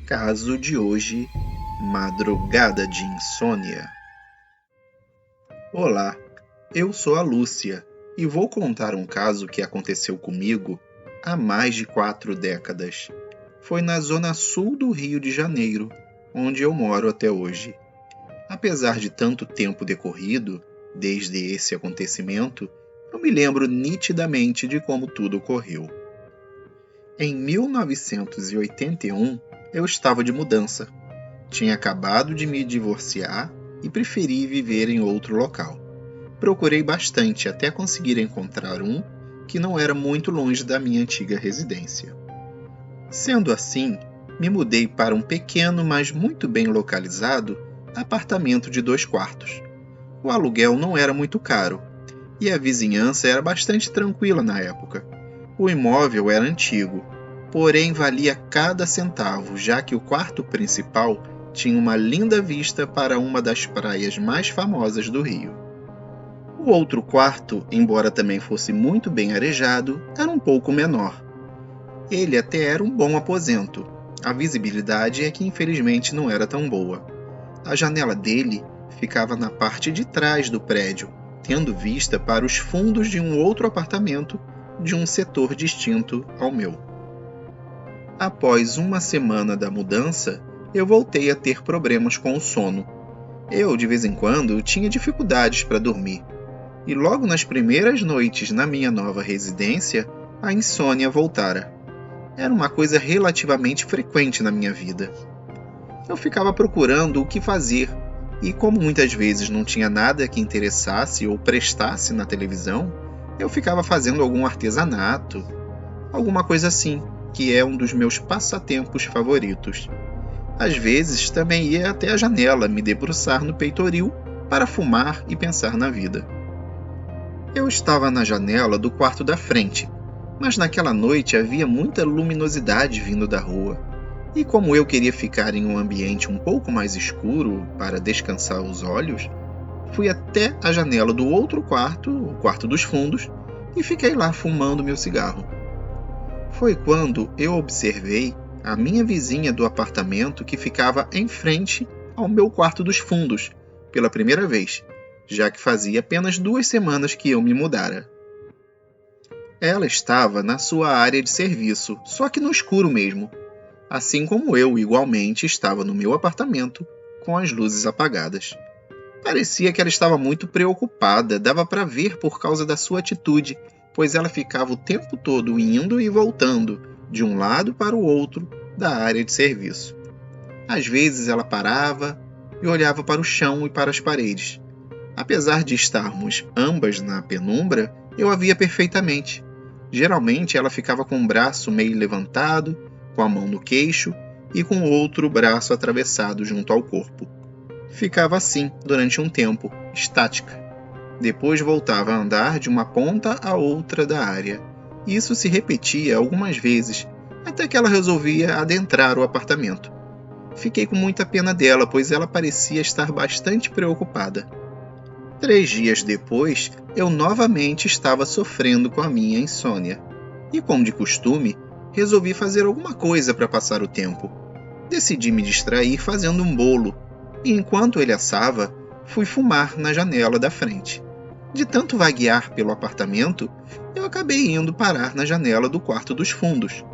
Caso de hoje, madrugada de insônia. Olá, eu sou a Lúcia e vou contar um caso que aconteceu comigo há mais de 4 décadas. Foi na zona sul do Rio de Janeiro, onde eu moro até hoje. Apesar de tanto tempo decorrido, desde esse acontecimento, eu me lembro nitidamente de como tudo ocorreu. Em 1981, eu estava de mudança. Tinha acabado de me divorciar e preferi viver em outro local. Procurei bastante até conseguir encontrar um que não era muito longe da minha antiga residência. Sendo assim, me mudei para um pequeno, mas muito bem localizado, apartamento de 2 quartos. O aluguel não era muito caro e a vizinhança era bastante tranquila na época. O imóvel era antigo, porém valia cada centavo, já que o quarto principal tinha uma linda vista para uma das praias mais famosas do Rio. O outro quarto, embora também fosse muito bem arejado, era um pouco menor. Ele até era um bom aposento. A visibilidade é que infelizmente não era tão boa. A janela dele ficava na parte de trás do prédio, tendo vista para os fundos de um outro apartamento de um setor distinto ao meu. Após uma semana da mudança, eu voltei a ter problemas com o sono. Eu, de vez em quando, tinha dificuldades para dormir. E logo nas primeiras noites na minha nova residência, a insônia voltara. Era uma coisa relativamente frequente na minha vida. Eu ficava procurando o que fazer, e como muitas vezes não tinha nada que interessasse ou prestasse na televisão, eu ficava fazendo algum artesanato, alguma coisa assim, que é um dos meus passatempos favoritos. Às vezes também ia até a janela me debruçar no peitoril para fumar e pensar na vida. Eu estava na janela do quarto da frente, mas naquela noite havia muita luminosidade vindo da rua. E como eu queria ficar em um ambiente um pouco mais escuro para descansar os olhos, fui até a janela do outro quarto, o quarto dos fundos, e fiquei lá fumando meu cigarro. Foi quando eu observei a minha vizinha do apartamento que ficava em frente ao meu quarto dos fundos, pela primeira vez, já que fazia apenas 2 semanas que eu me mudara. Ela estava na sua área de serviço, só que no escuro mesmo, assim como eu igualmente estava no meu apartamento, com as luzes apagadas. Parecia que ela estava muito preocupada, dava para ver por causa da sua atitude, pois ela ficava o tempo todo indo e voltando, de um lado para o outro da área de serviço. Às vezes ela parava e olhava para o chão e para as paredes. Apesar de estarmos ambas na penumbra, eu a via perfeitamente. Geralmente ela ficava com o braço meio levantado, com a mão no queixo e com o outro braço atravessado junto ao corpo. Ficava assim durante um tempo, estática. Depois voltava a andar de uma ponta a outra da área. Isso se repetia algumas vezes, até que ela resolvia adentrar o apartamento. Fiquei com muita pena dela, pois ela parecia estar bastante preocupada. 3 dias depois, eu novamente estava sofrendo com a minha insônia. E como de costume, resolvi fazer alguma coisa para passar o tempo. Decidi me distrair fazendo um bolo, e enquanto ele assava, fui fumar na janela da frente. De tanto vaguear pelo apartamento, eu acabei indo parar na janela do quarto dos fundos.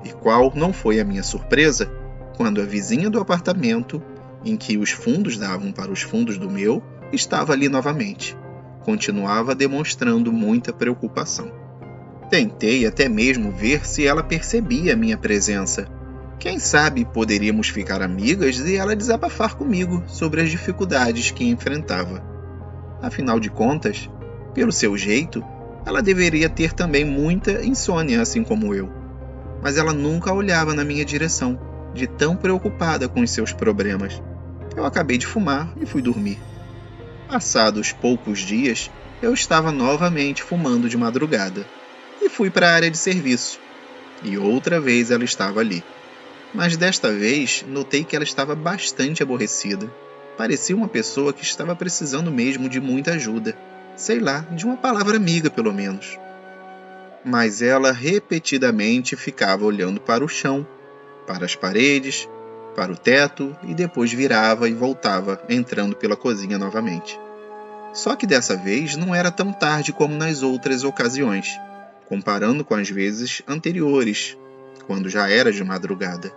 E qual não foi a minha surpresa, quando a vizinha do apartamento, em que os fundos davam para os fundos do meu, estava ali novamente. Continuava demonstrando muita preocupação. Tentei até mesmo ver se ela percebia minha presença. Quem sabe poderíamos ficar amigas e ela desabafar comigo sobre as dificuldades que enfrentava. Afinal de contas, pelo seu jeito, ela deveria ter também muita insônia, assim como eu. Mas ela nunca olhava na minha direção, de tão preocupada com os seus problemas. Eu acabei de fumar e fui dormir. Passados poucos dias, eu estava novamente fumando de madrugada. E fui para a área de serviço. E outra vez ela estava ali. Mas desta vez, notei que ela estava bastante aborrecida. Parecia uma pessoa que estava precisando mesmo de muita ajuda. Sei lá, de uma palavra amiga pelo menos. Mas ela repetidamente ficava olhando para o chão, para as paredes, para o teto e depois virava e voltava, entrando pela cozinha novamente. Só que dessa vez não era tão tarde como nas outras ocasiões, comparando com as vezes anteriores, quando já era de madrugada.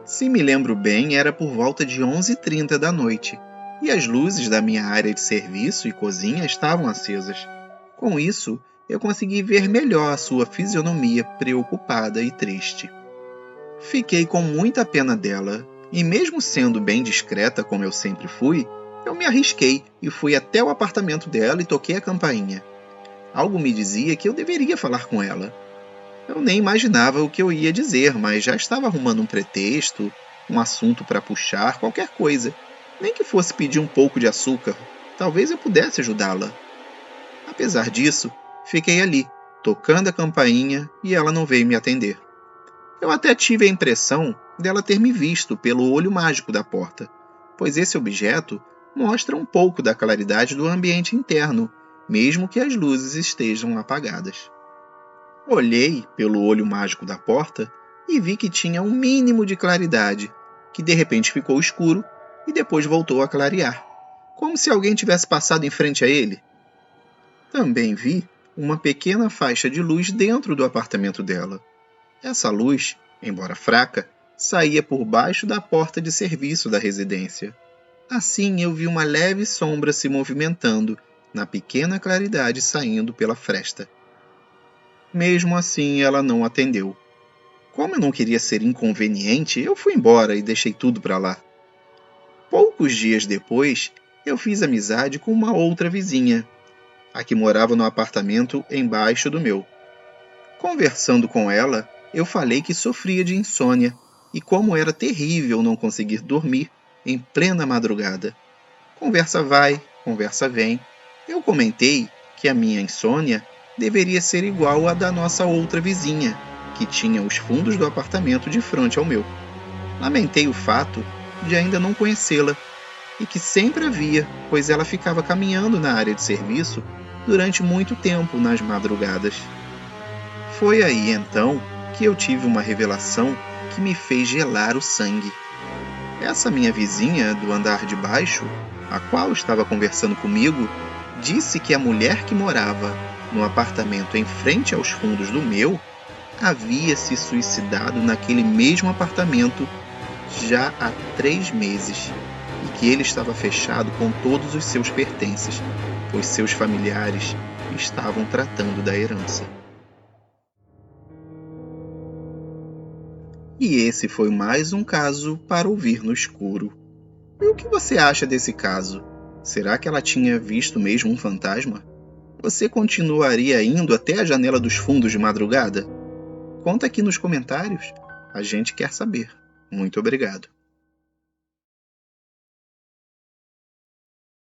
Se me lembro bem, era por volta de 11h30 da noite, e as luzes da minha área de serviço e cozinha estavam acesas. Com isso, eu consegui ver melhor a sua fisionomia preocupada e triste. Fiquei com muita pena dela, e mesmo sendo bem discreta como eu sempre fui, eu me arrisquei e fui até o apartamento dela e toquei a campainha. Algo me dizia que eu deveria falar com ela. Eu nem imaginava o que eu ia dizer, mas já estava arrumando um pretexto, um assunto para puxar, qualquer coisa. Nem que fosse pedir um pouco de açúcar. Talvez eu pudesse ajudá-la. Apesar disso, fiquei ali, tocando a campainha, e ela não veio me atender. Eu até tive a impressão dela ter me visto pelo olho mágico da porta, pois esse objeto mostra um pouco da claridade do ambiente interno, mesmo que as luzes estejam apagadas. Olhei pelo olho mágico da porta e vi que tinha um mínimo de claridade, que de repente ficou escuro e depois voltou a clarear, como se alguém tivesse passado em frente a ele. Também vi uma pequena faixa de luz dentro do apartamento dela. Essa luz, embora fraca, saía por baixo da porta de serviço da residência. Assim eu vi uma leve sombra se movimentando na pequena claridade saindo pela fresta. Mesmo assim, ela não atendeu. Como eu não queria ser inconveniente, eu fui embora e deixei tudo para lá. Poucos dias depois, eu fiz amizade com uma outra vizinha, a que morava no apartamento embaixo do meu. Conversando com ela, eu falei que sofria de insônia e como era terrível não conseguir dormir em plena madrugada. Conversa vai, conversa vem. Eu comentei que a minha insônia deveria ser igual à da nossa outra vizinha, que tinha os fundos do apartamento de frente ao meu. Lamentei o fato de ainda não conhecê-la e que sempre havia, pois ela ficava caminhando na área de serviço durante muito tempo nas madrugadas. Foi aí então que eu tive uma revelação que me fez gelar o sangue. Essa minha vizinha do andar de baixo, a qual estava conversando comigo, disse que a mulher que morava no apartamento em frente aos fundos do meu havia se suicidado naquele mesmo apartamento já há 3 meses e que ele estava fechado com todos os seus pertences, pois seus familiares estavam tratando da herança. E esse foi mais um caso para ouvir no escuro. E o que você acha desse caso? Será que ela tinha visto mesmo um fantasma? Você continuaria indo até a janela dos fundos de madrugada? Conta aqui nos comentários. A gente quer saber. Muito obrigado.